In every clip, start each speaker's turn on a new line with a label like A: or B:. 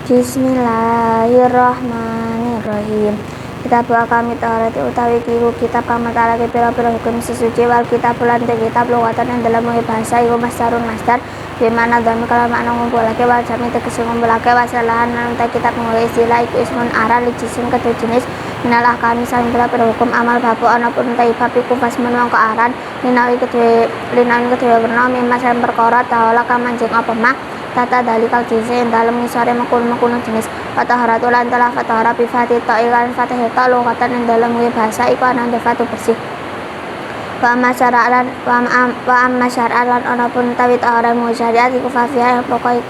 A: Bismillahirrahmanirrahim. Kitab kami Taurat utawi kiku kitab kang matalake pira-pira hukum sesuci wal kitab lan kitab lugatan yang dalam bahasa iku masdarun masdar di mana dami kalau makna ngumpulake wal jami tegese ngumpulake wasalahan lan kitab nggawe istilah iku ismun aran lijisin kedua jenis minalah kami saling pira-pira hukum amal babu ana pun bab iku fasmun mongko aran linawi kedue werna mimas lan perkara taala kang manjing apa mah tata dalikal jinsi dalam ngisore mengkono jenis fataharatu lan telah fatahara bifati ta'ilan fatahita lugatan yang dalam bahasa iku ananda fatu bersih wa masyara'an ana pun tawit orang musyariat iku fafiyah pokok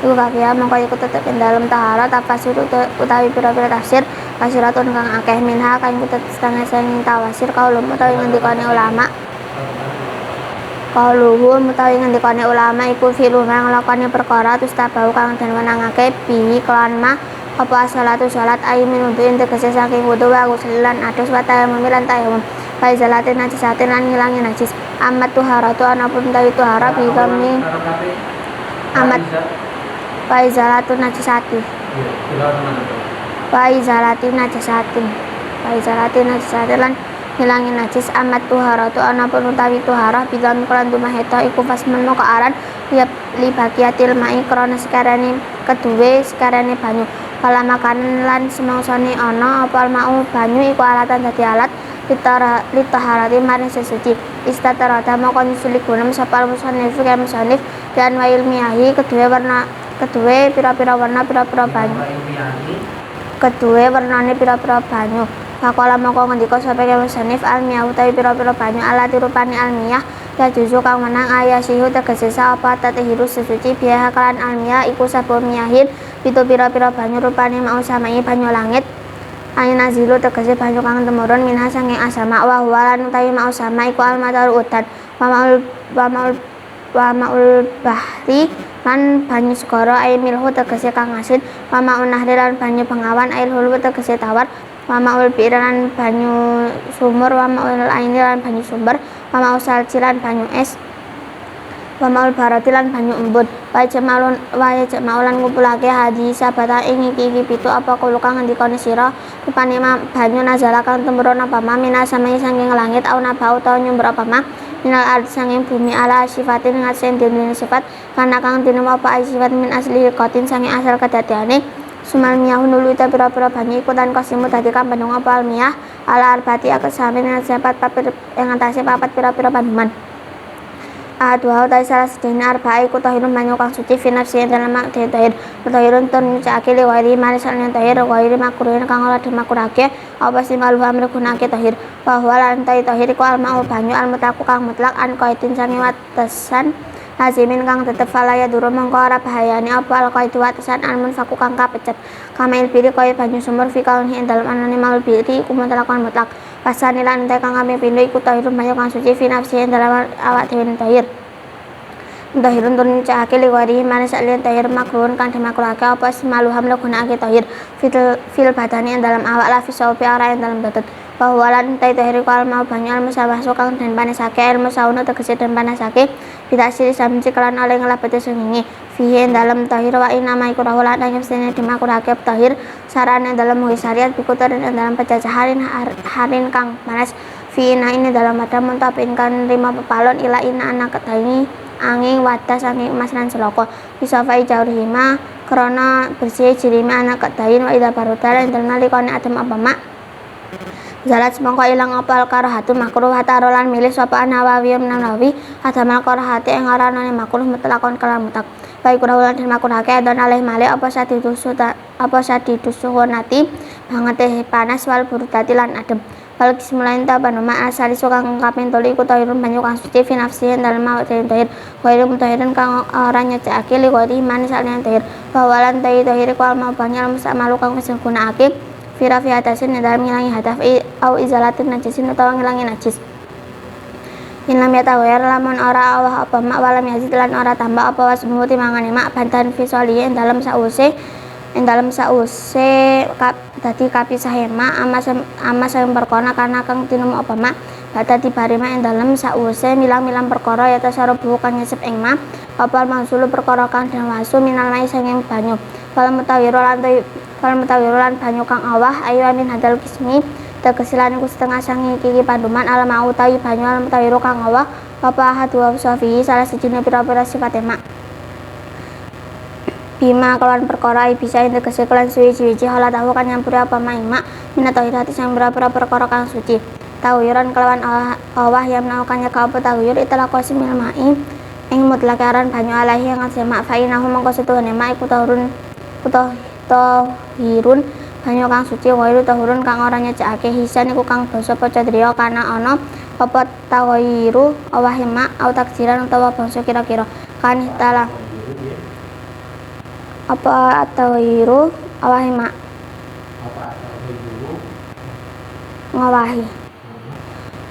A: iku fafiyah mongko iku tetep ing dalam tahara tafsir utawi pira-pira tafsir kasiratun kang akeh minha kang tetep setengah sing tawasir kaulum utawi ngendikane ulama Qauluhum utawi ngendikane ulama iku fi'lu nglakoni perkara terus tabau kang den wenangake bi kelan mah apa salatu salat ai minutu tegese saking wudu wa ghuslan adus wa tayammum lan tayammum fa zalatin najisatin lan ngilangi najis amat tuharatu ana pun tawi tuhara bi kami amat fa zalatu najisati fa zalatin najisati lan hilangin najis amat tuharatu ana pun utawi tuharah bidan kelan dumaheta iku fasmen moko aran ya libakiatil mai krana sekarane kedue sekarane banyu kala makan lan semangsane ana apa mau banyu iku alatan dadi alat litaharati maring sesuci istatarata moko nyusuli gunem sapa musannif dan wa ilmiyahi kedue pira-pira warna pira-pira banyu kedue warnane pira-pira banyu Pakola moko ngendika sapa musannif almiyah utawi pira-pira banyu alati rupane almiyah ya juzu kang menang ayasihu tegese apa tatahiru sesuci biha kalan almiyah iku sabu miyahin pitu pira-pira banyu rupane mau samai banyu langit ayana zilu tegese banyu kang temurun minha sange asama wa walan utawi mau sama iku almatar udan wa maul bahri lan banyu segara air milhu tegese kang asin wa maun nahri lan banyu pengawan air hulu tegese tawar wa ma'ul bi'ran banyu sumur wa ma'ul aini lan banyu sumber wa ma'ul salji lan banyu es wa ma'ul barati lan banyu embun wa jama'ulan ngumpulake hadis sabata ing iki pitu apa kulukan ngendikane sira rupane banyu nazala kang temurun apa ma mina sami sanging langit au nabau utawa nyumber apa ma minal ard sanging bumi ala sifatin ngasen dene sifat kana kang dinemu apa sifat min asli qatin sanging asal kedadiane Sumal miyahu nulu ita pira-pira banyu ikutan kosimu dadi kang bandung apa almiyah ala arbati akesami dengan sepat papir yang antase papat pira-pira banduman Adwa utai salah sedihnya arba'a iku tahirun banyu kang suci finafsi yang dalam makdir tahir tahirun tun caki liwari marisal yang tahir wari makruhin kang olah dimakurake apa si maluha mergunake tahir bahwa lantai tahir iku alma'u banyu almutaku kang mutlak an kaitin sangi watasan lazimin kang tetep falaya duru mongko ora bahayane apa alqaitu watasan almun faku kang kapecet kamail biri kaya banyu sumur fi kaunhi ing dalem anane maul biri iku mutlakon mutlak pasane lan ente kang kami pindho iku tahirun banyu kang suci fi nafsi ing dalem awak dhewe tahir tahirun turun cahake liwari manis alien tahir makruhun kang dimakrulake apa semaluham lagunake tahir fil badani ing dalem awak la fi saubi ora ing dalem batet bahwa lan tahir kal mau banyu almusawah kang den panesake ilmu sauna tegese den panesake bitasiri samci kelan oleh ngelabete sungingi fihi dalam tahir wa inama iku rahulan yang mestine dimakurake tahir sarane dalam muhisariat bikutar dan dalam pecacahan harin kang panas fi ini dalam ada muntapin kan 5 pepalon ila ina anak ketaini angin wadas angin emas lan seloko bisa fai jauhima krana bersih jirime anak ketahin wa ida barudara yang ternalikone adem apa mak Zalat semangka ilang apal karahatu makruh hatarolan milih sapa Nawawi Nawawi adamal karahati ing aranane makruh mutlakon kalam mutak baik kurawulan den makurake adon alih malih apa sadidusuhunati banget panas wal burudati lan adem bal kismulain ta panoma asali sukang kaping 3 iku tahirun banyu kang suci fi nafsi dalem awak tahir wae mutahirin kang ora nyecake liwati manis alian tahir bawalan tahir kual mau banyak musamalu kang wis gunakake Firafi hatasin dalam ngilangi hadaf au izalatin najisin utawa ngilangi najis Inlam yatawir lamun ora awah apa mak walam yazid lan ora tambah apa wasmuhu timangane mak bantan visuali ing dalam sause dadi kapisah mak ama sing perkara karena kang tinemu apa mak bata dibarima ing dalam sause milang-milang perkara ya tasarubu kang nyesep ing mak apa mangsulu perkara kang den wasu minal mai sanging banyu fal mutawiru lan banyu kang awah ayu min hadal kismi tegesilan iku setengah sangi iki panduman al mau utawi banyu al mutawiru kang awah apa ahad wa sofi salah sijine pira-pira sifat mak bima kelawan perkara bisa tegese kelan suwi-suwi hala tahu kan nyampuri apa mak minatahirati sang pira-pira perkara kang suci tawuran kelawan awah yang melakukannya ka apa tawur itulah qasimil mai ing mutlakaran banyu alahi yang mak fa inahu mangko setuhune mak iku tahirun banyu kang suci wairu tahurun kang ora nyecake hisan iku kang basa pacadriya kana ana apa tawiru awah mak au takjiran utawa bangsa kira-kira kan tala apa tawiru awah mak ngawahi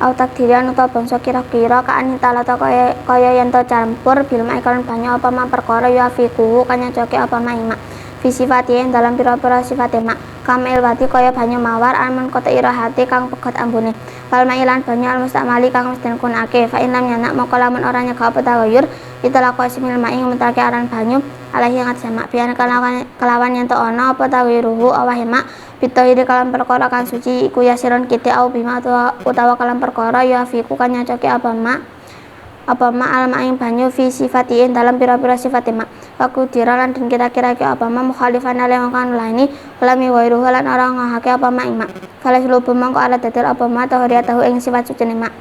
A: au takdiran utawa bangsa kira-kira kan tala ta kaya yen to campur bil mak kan banyu apa mak perkara ya fiku kan nyocoke apa mak fisifati dalam pira-pira sifat mak kamil wati kaya banyu mawar amun kota irahati kang pegat ambune wal mailan banyu al mustamali kang mesti kunake fa inam nyanak moko lamun ora nyega apa tawayur itulah qasimil mai mutake aran banyu alahi ngat sama bian kelawan yen to ana apa tawiruhu awah mak bitawiri kalam perkara kang suci iku yasiron kite au bima utawa kalam perkara ya fiku kan nyocoke apa mak al ma'ing banyu fi sifatiin dalam pira-pira sifat mak aku diralan dan kira-kira ke apa mak mukhalifan ale makan laini lami wairuhu lan orang ngahake apa mak mak falas lubu mangko ala dadir apa mak tahu ing sifat suci mak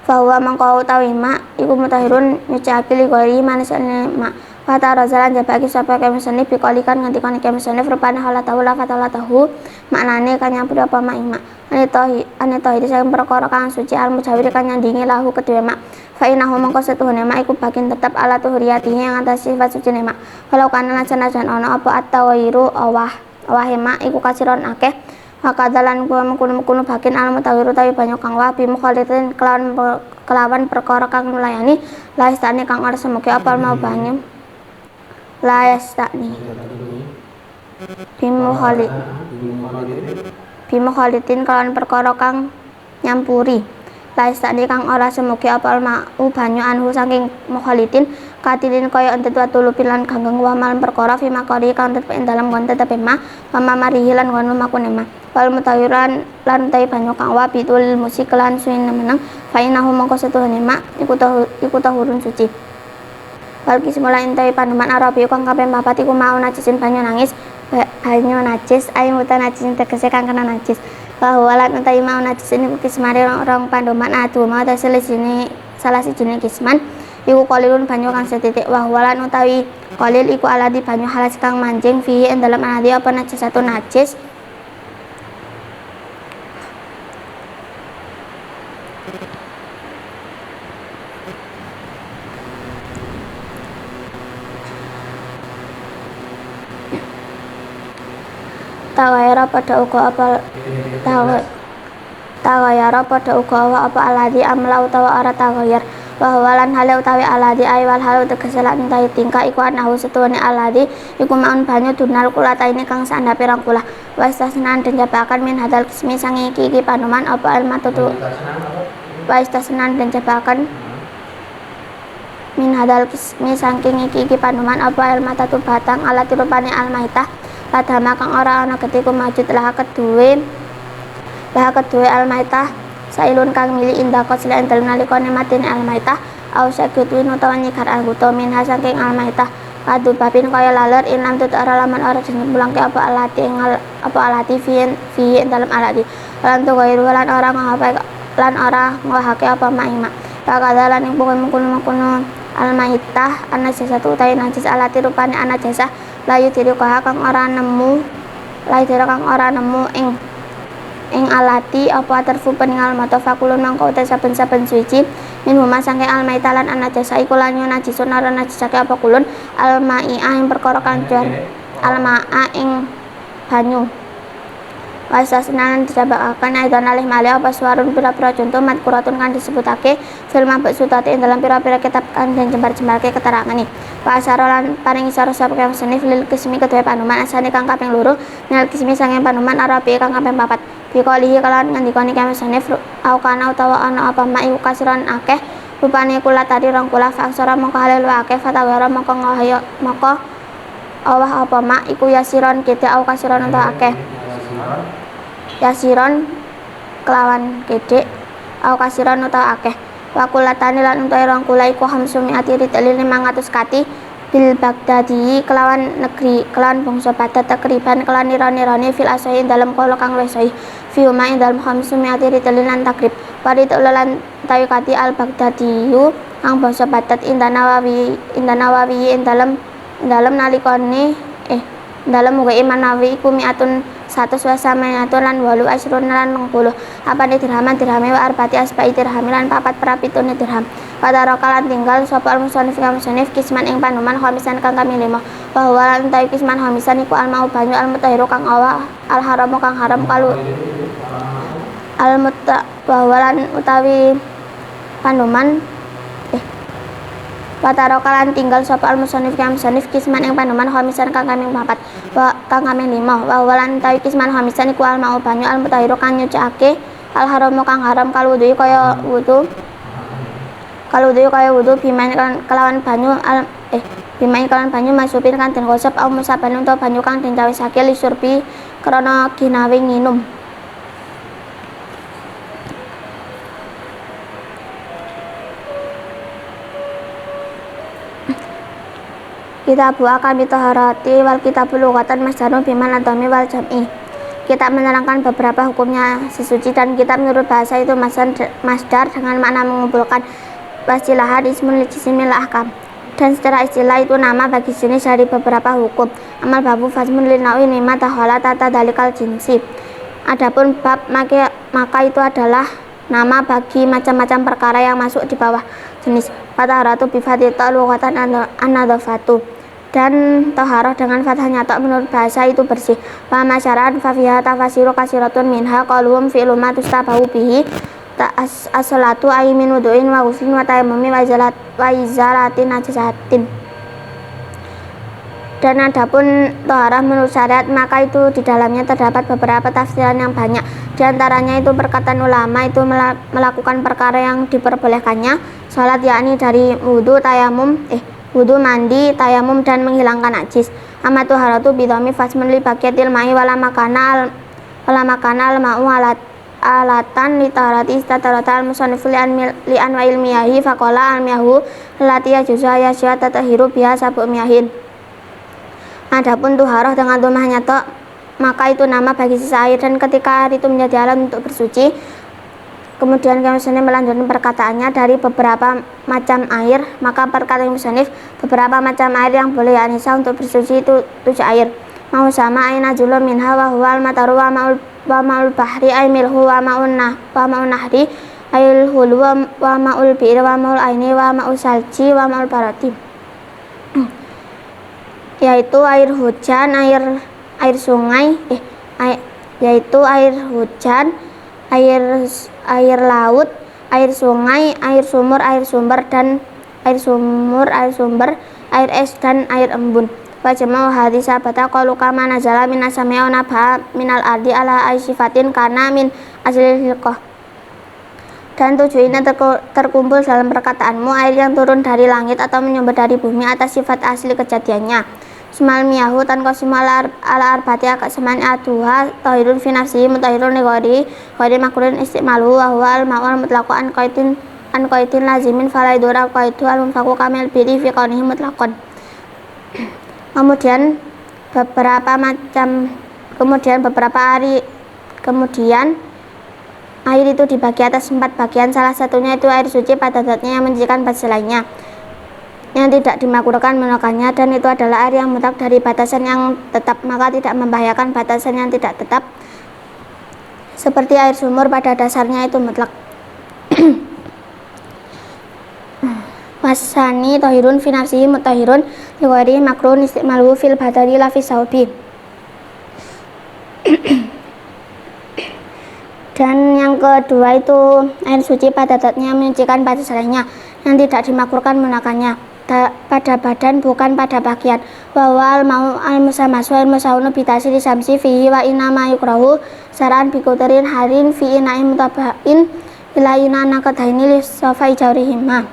A: bahwa mangko utawi mak iku mutahirun nyucake li gori manisane mak fata razalan jabaki sapa kemisane bikolikan nganti kemisane rupane hala tahu la fatala tahu maknane kan nyampur apa mak mak ane tohi sing perkara kang suci al mujawir kan nyandingi lahu kedue mak fa inahu mangko setuhune mak iku bakin tetap ala tuhuriyatihi yang atas sifat suci mak kalau kana najan ana apa at-tawiru awah mak iku kasiron akeh maka dalan kuno bakin al mutawiru tawi banyak kang wabi mukhalitin kelawan perkara kang melayani laistane kang ora semoga apal mau banyu laistani bimukhalitin kelawan perkara kang nyampuri laistani kang ora semoga apal mau banyu anhu saking mukhalitin katilin kaya entet watulupin lan kanggeng wa malam perkara fi makori kang tetep ing dalem kon tetep mah mamarihi lan kon lumakune mah wal mutawiran lan tawi banyu kang wa bitul musik lan suwin meneng fa inahu mangko setuhune mak iku tahurun suci wal kismula entai paneman arabi kang kabeh papat iku mau najisin banyu banyu najis ayu mutan najis tegese kang kena najis bahwa lan entai mau najis ini kismare orang pandoman adu mau ta salah sijine kisman iku qalilun banyu kang setitik wahwalan utawi qalil iku aladi banyu halas kang manjing fihi ing dalam aladi apa najisatu najis tawayara pada uga apa aladi amla utawa ora tawayar bahwa lan hale utawi aladi aywal halu tegeselan entai tingkah iku anahu setuhune aladi iku maun banyu dunal kulata ini kang sanda pirang kula wastasnan den jabakan min hadal kismi sangi iki panuman apa almatutu wastasnan den jabakan min hadal kismi saking iki panuman apa almatatu batang alati rupane almaitah padama kang ora ana ketiku majud lah kedue almaitah sailun kang mili indakot sila entel nalikone matine almaitah au sakutwin utawa nyikar anggota minha saking almaitah kadu babin kaya laler inam tut ora laman ora jeneng apa alati fi dalam alati lan tu gairu lan ora ngahake apa maima pakadalan ing pokoke mengkono almaitah ana sesatu utawi najis alati rupane ana jasa layu diri kang ora nemu ing alati apa terfu peningal mata fakulun mangko uta saben-saben suci min huma sangke almaita lan ana jasa iku lan najisun ora najisake apa kulun almaia ing perkara kang jar almaa ing banyu wasasnalan dijabakan aidan alih malih apa suarun pira-pira contoh madkuratun kan disebutake fil mabsutati ing dalam pira-pira kitab kang den jembar-jembarke keterangane wa asarolan paring isara sapa kang senif lil kismi kedue panuman asane kang kaping 2 nil kismi sange panuman arabi kang kaping 4 bikolihi kalawan ngandikane kang senif au kana utawa ana apa mak iku kasiran akeh rupane kula tadi rong kula faksara mongko halil akeh fatawara mongko ngoyo mongko Allah apa mak iku yasiron kete au kasiron utawa akeh yasiron kelawan gede au kasiron utawa akeh wakulatani lan utawa rong kula iku hamsumi atiri telil 500 kati bil Baghdadi kelawan negeri kelawan bangsa Baghdad takriban kelawan nira-nirane fil asai dalam kala kang lesoi fi uma ing dalam hamsumi atiri telil lan takrib wari lan tawi kati al Baghdadiyu ang bangsa Baghdad inda Nawawi ing dalam nalikane dalam muga iman Nawawi iku mi'atun 100 wa samayatun lan 8 asrun lan 60 apane dirhaman dirhame wa arbati asbai dirham lan 4 perapitune dirham pada rokalan tinggal sapa al-musannif kisman ing panuman khamisan kang kami 5 bahwa lan tawi kisman khamisan iku al-mau banyu al-mutahhiru kang awa al-haramu kang haram kalu bahwa lan utawi panuman Watarokalan tinggal sapa al-musannif kisman ing panuman khamisan kang kami 4 kang kami 5 wa walan tawi kisman khamisan iku al mau banyu al mutahhiru kang nyucake al haramu kang haram kalwudu kaya wudu bimain kelawan banyu bimain kelawan banyu masupin kan den gosep au musaban utawa banyu kang den cawisake li surbi krana ginawe nginum. Kitabu akan bitaharati wal kitabu lughatan masdarun biman adami wal jam'i. Kitab menerangkan beberapa hukumnya sesuci dan kitab menurut bahasa itu masdar dengan makna mengumpulkan wasilahan ismun li jismil ahkam. Dan secara istilah itu nama bagi jenis dari beberapa hukum. Amal babu fasmun lin nawi mimma tahala tata dalikal jinsi. Adapun bab maka itu adalah nama bagi macam-macam perkara yang masuk di bawah jenis. Taharatu bi fatihah lughatan an-nadhafatu dan taharah dengan fathahnya tok menurut bahasa itu bersih. Wa masyaraat fa fiha tafasiru kasiratun minha qaluhum fi'lu ma tustabahu bihi as-salatu ay min wudu'in wa ghuslin wa tayammumi wa izalatin najasatin. Dan adapun taharah menurut syariat maka itu di dalamnya terdapat beberapa tafsiran yang banyak. Di antaranya itu perkataan ulama itu melakukan perkara yang diperbolehkannya salat yakni dari wudu wudu mandi tayamum dan menghilangkan najis. Amma taharatu bidhammi fasmun li baqiyatil ma'i wala makana al ma'u alatan li taharati istatarata al musannif li anwa ilmiyahi faqala al miyahu lati yajuzu yasya tatahiru biha sabu miyahin. Adapun tuharah dengan rumahnya tok maka itu nama bagi sisa air dan ketika air itu menjadi alat untuk bersuci. Kemudian musannif melanjutkan perkataannya dari beberapa macam air maka perkataan musannif beberapa macam air yang boleh anisa untuk bersuci itu 7 air. Mau sama aina julum minha wa huwal mataru wa ma'ul bahri ay milhu wa ma'un nahri ayil hulu wa ma'ul bi'r wa ma'ul aini wa ma'ul salji wa ma'ul barati. Yaitu air hujan, air sungai, yaitu air hujan, air laut, air sungai, air sumur, air es dan air embun. Wajma'u hadis sabata qalu kama nazala minas sama'i wa nabha minal ardi ala sifatin kana min aslil hilqah. Dan 7 ini terkumpul dalam perkataanmu air yang turun dari langit atau menyumber dari bumi atas sifat asli kejadiannya. Semal miyahu tan qasimal ala arbati aksaman aduha tahirun fi nafsihi mutahhirun li ghairi makruhin istimaluhu wa huwa al ma'ul mutlaqu an qaitin lazimin fala idura qaitu al munfaqu kamil biri fi qawnihi mutlaqan. Kemudian air itu dibagi atas 4 bagian, salah satunya itu air suci pada zatnya yang mensucikan bagi selainnya yang tidak dimakruhkan menggunakannya, dan itu adalah air yang mutlak dari batasan yang tetap maka tidak membahayakan batasan yang tidak tetap seperti air sumur pada dasarnya itu mutlak. Wasani tahirun fi nafsihi mutahhirun li ghairi makruhun istimaluhu fil badani la fi saubi. kedua itu air suci pada zatnya yang menyucikan pada selainnya, yang tidak dimakruhkan menggunakannya pada badan bukan pada pakaian. Wawal mau al musamasu al musaunu bitasi disamsi fihi wa inama yukrahu saran bikuterin harin fi inaim mutabain ilayuna nakadaini lisofai jaurihima.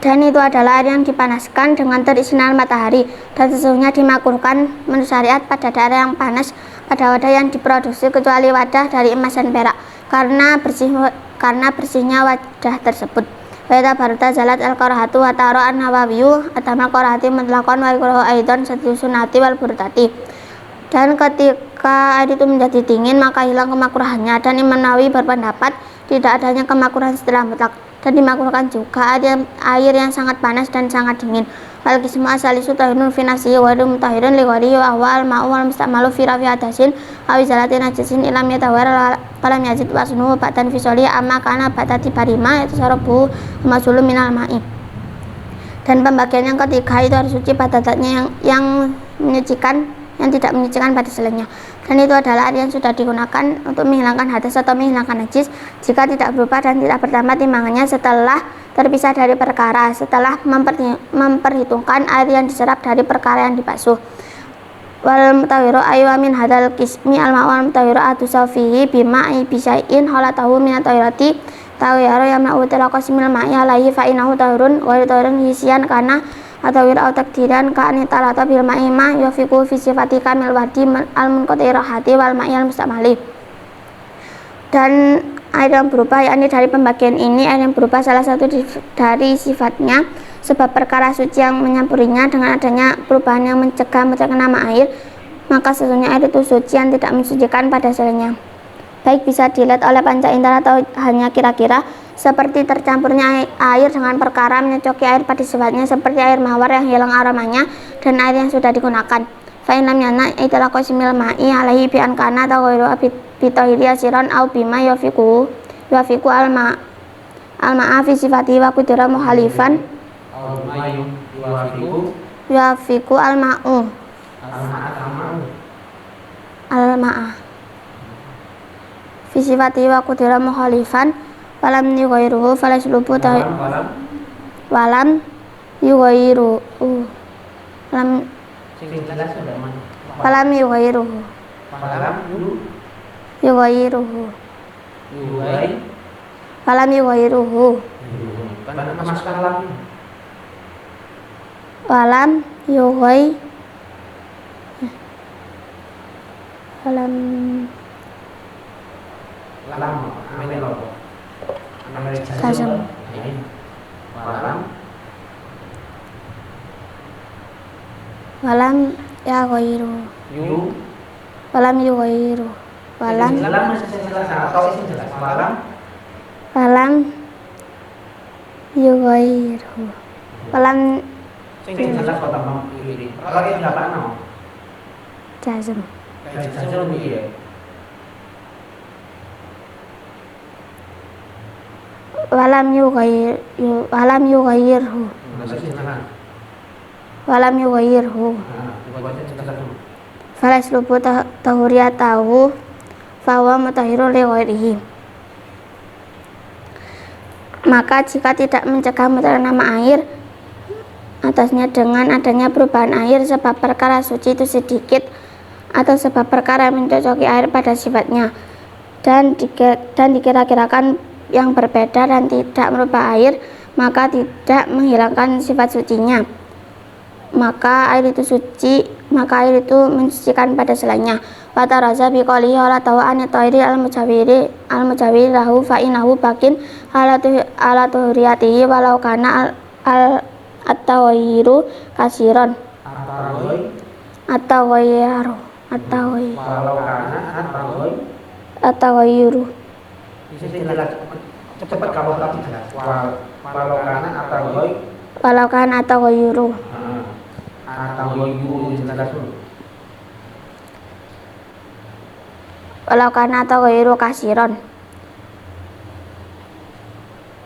A: Dan itu adalah air yang dipanaskan dengan terik sinar matahari, dan sesungguhnya dimakruhkan menurut syariat pada daerah yang panas pada wadah yang diproduksi kecuali wadah dari emas dan perak karena bersihnya wadah tersebut. Wa baruta zalat al-qarahatu wa taro an-nawawiyu atamal qarahati mutlaqan wa ikrahu aidan satu sunati wal burtati. Dan ketika air itu menjadi dingin maka hilang kemakruhannya, dan Imam Nawawi berpendapat tidak adanya kemakruhan setelah mutlak, dan dimakruhkan juga air yang sangat panas dan sangat dingin. Wal qismu asalisu tahirun fi nafsihi wa mutahhirun li ghairihi wa awal ma'u wal mustamalu fi rafi hadasin aw izalatin najasin ilam yatawar falam yazid wasnuhu batan fi soli amma kana batati barima itu sarabu masulun minal ma'i. Dan pembagian yang ketiga itu harus suci pada zatnya yang menyucikan, yang tidak menyucikan pada selainnya, dan itu adalah air yang sudah digunakan untuk menghilangkan hadas atau menghilangkan najis jika tidak berubah dan tidak bertambah timbangannya setelah terpisah dari perkara, setelah memperhitungkan air yang diserap dari perkara yang dibasuh. Wal mutawiru aywa min hadal qismi al ma'wal mutawiru atusaw fihi bima'i bisyai'in halatahu min at-tawirati tawiru yamna'u tilaqasimil ma'i alaihi fa'inahu tawirun wa tawirun hisian karena atau wira takdiran ka anitalata bil ma'ima yafiqu fi sifati kamil wadi al munqatirahati wal ma'il mustamali. Dan air yang berubah, yakni dari pembagian ini air yang berubah salah satu dari sifatnya sebab perkara suci yang menyampurinya dengan adanya perubahan yang mencegah nama air, maka sesungguhnya air itu suci yang tidak mensucikan pada selainnya, baik bisa dilihat oleh panca indera atau hanya kira-kira, seperti tercampurnya air dengan perkara mencocoki air pada sifatnya, seperti air mawar yang hilang aromanya dan air yang sudah digunakan. Fa'in lam yana itlaqu simil ma'i alaihi bi an kana taghayru bi tahiri asiran au bima yafiqu al-ma'a fi sifati wa qudra muhalifan yafiqu al-ma'u al-ma'a fi sifati wa qudra muhalifan walam yughayyiruhu falaslubu walam yughayyiruhu walam yughayyiruhu walam yughayyiruhu walam yughayyiruhu Kasam. Walam ya ghairu. Walam yughairu. Walam yughairu. Walam jazm. Walam yughayirhu falaslubu tahuriyatahu fahuwa mutahhiru li ghairihi. Maka jika tidak mencegah nama air atasnya dengan adanya perubahan air sebab perkara suci itu sedikit atau sebab perkara mencocoki air pada sifatnya dan dikira-kirakan yang berbeda dan tidak merubah air, maka tidak menghilangkan sifat sucinya, maka air itu suci, maka air itu mensucikan pada selainnya. Wataraza biqalihi ala tawa'ani tawiri al-mujawiri lahu fa'inahu bakin ala tuhuriyatihi walau kana at-tawayiru kasiron at-tawayiru cepat kalau lagi jelas walau kan atau goyuru kasiron.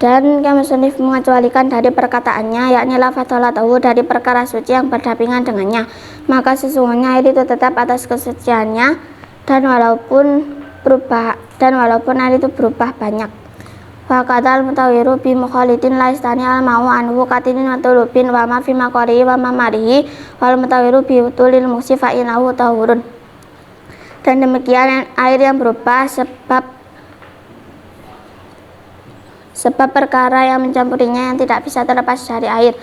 A: Dan musannif mengecualikan dari perkataannya, yakni lafadzalatahu dari perkara suci yang berdampingan dengannya, maka sesungguhnya air itu tetap atas kesuciannya, dan walaupun berubah, dan walaupun air itu berubah banyak. Fakata al-mutawiru bi mukhalitin la istani al-ma'u anhu katinin wa tulubin wa ma fi maqarihi wa ma marihi wal mutawiru bi utulil muksi fa inahu tahurun. Dan demikian air yang berubah sebab perkara yang mencampurinya yang tidak bisa terlepas dari air,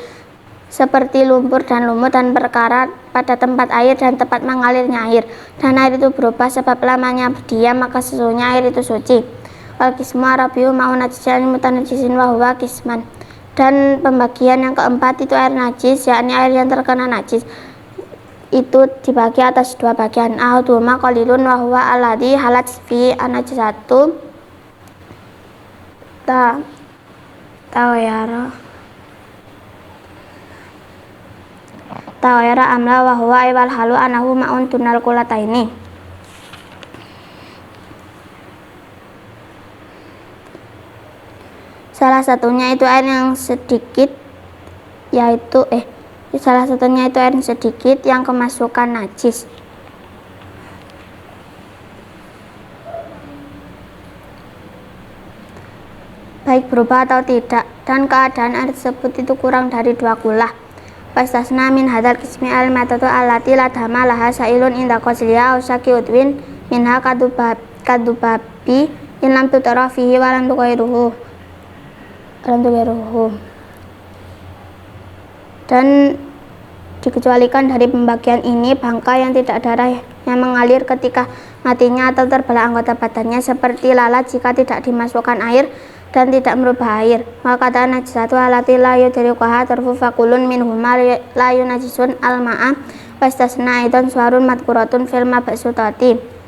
A: seperti lumpur dan lumut, dan perkara pada tempat air dan tempat mengalirnya air. Dan air itu berubah sebab lamanya berdiam, maka sesungguhnya air itu suci. Wal kismu arabiyu ma'u najisan mutanajisin wa huwa kisman. Dan pembagian yang keempat itu air najis, yakni air yang terkena najis, itu dibagi atas dua bagian. Ahaduma qalilun wa huwa alladhi halat fi anajisatu tawayara amla wa huwa wal halu anahu ma'un tunal kulataini. Salah satunya itu air yang sedikit yang kemasukan najis. Baik berubah atau tidak, dan keadaan air tersebut itu kurang dari 2 kulah. Pastasna min hadal kismi al-matatu allati la dama laha sailun inda qasliha aw saki udwin minha kadubabi in lam tutara fihi wa lam tughayruhu. Dan dikecualikan dari pembagian ini bangka yang tidak darah yang mengalir ketika matinya atau terbelah anggota badannya, seperti lalat jika tidak dimasukkan air dan tidak merubah air. Maka kata najisatu alati la yudrikuha tarfu fakulun minhuma la yunajisun al-ma'a wastasna idan suarun madkuratun fil mabsutati.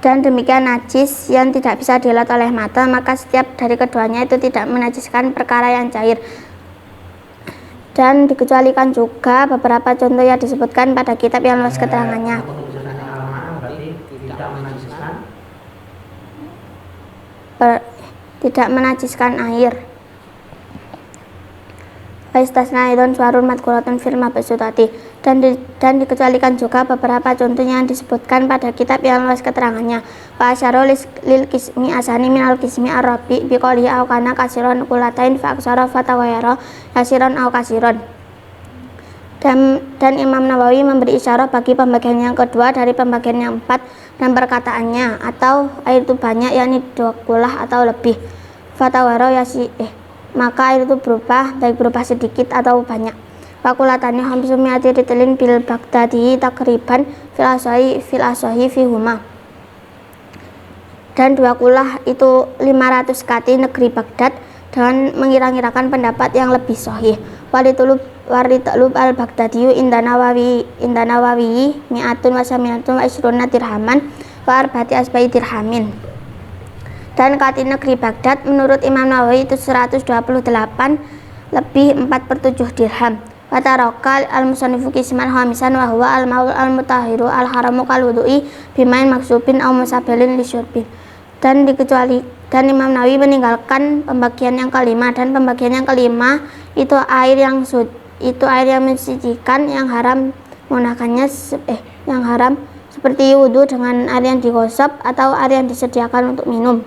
A: Dan demikian najis yang tidak bisa dilihat oleh mata, maka setiap dari keduanya itu tidak menajiskan perkara yang cair. Dan dikecualikan juga beberapa contoh yang disebutkan pada kitab yang luas keterangannya. Tidak menajiskan air. Istasna idon suarun madkuratun fil mabsutati. Dan dikecualikan juga beberapa contoh yang disebutkan pada kitab yang luas keterangannya. Wa asyara lil kismi asani minal kismi arabi biqoli au kana kasiron kulatain fa aksara fatawayara yasiron au kasiron. Dan Imam Nawawi memberi isyarat bagi pembagian yang kedua dari pembagian yang 4 dan perkataannya, atau air itu banyak, yakni 2 kulah atau lebih. Fatawayara maka air itu berubah, baik berubah sedikit atau banyak. Fakulatani hamsumiati ritlin bil bagdadi takriban fil asahi fihuma. Dan 2 kulah itu 500 kati negeri Baghdad, dan mengira-ngirakan pendapat yang lebih sahih. Waritlub al-Baghdadiyu inda Nawawi mi'atun wa saminatun wa isruna dirhaman wa arba'ati asbai dirhamin. Dan kati negeri Baghdad menurut Imam Nawawi itu 128 lebih 4/7 dirham. Watarokal al-musannifu kisman khamisan wa huwa al-maul al-mutahiru al-haramu kal-wudu'i bimain maksubin au musabelin lisyurbin. Dan Imam Nawawi meninggalkan pembagian yang kelima, dan pembagian yang kelima itu air yang mensucikan, yang haram menggunakannya yang haram seperti wudu dengan air yang digosok atau air yang disediakan untuk minum.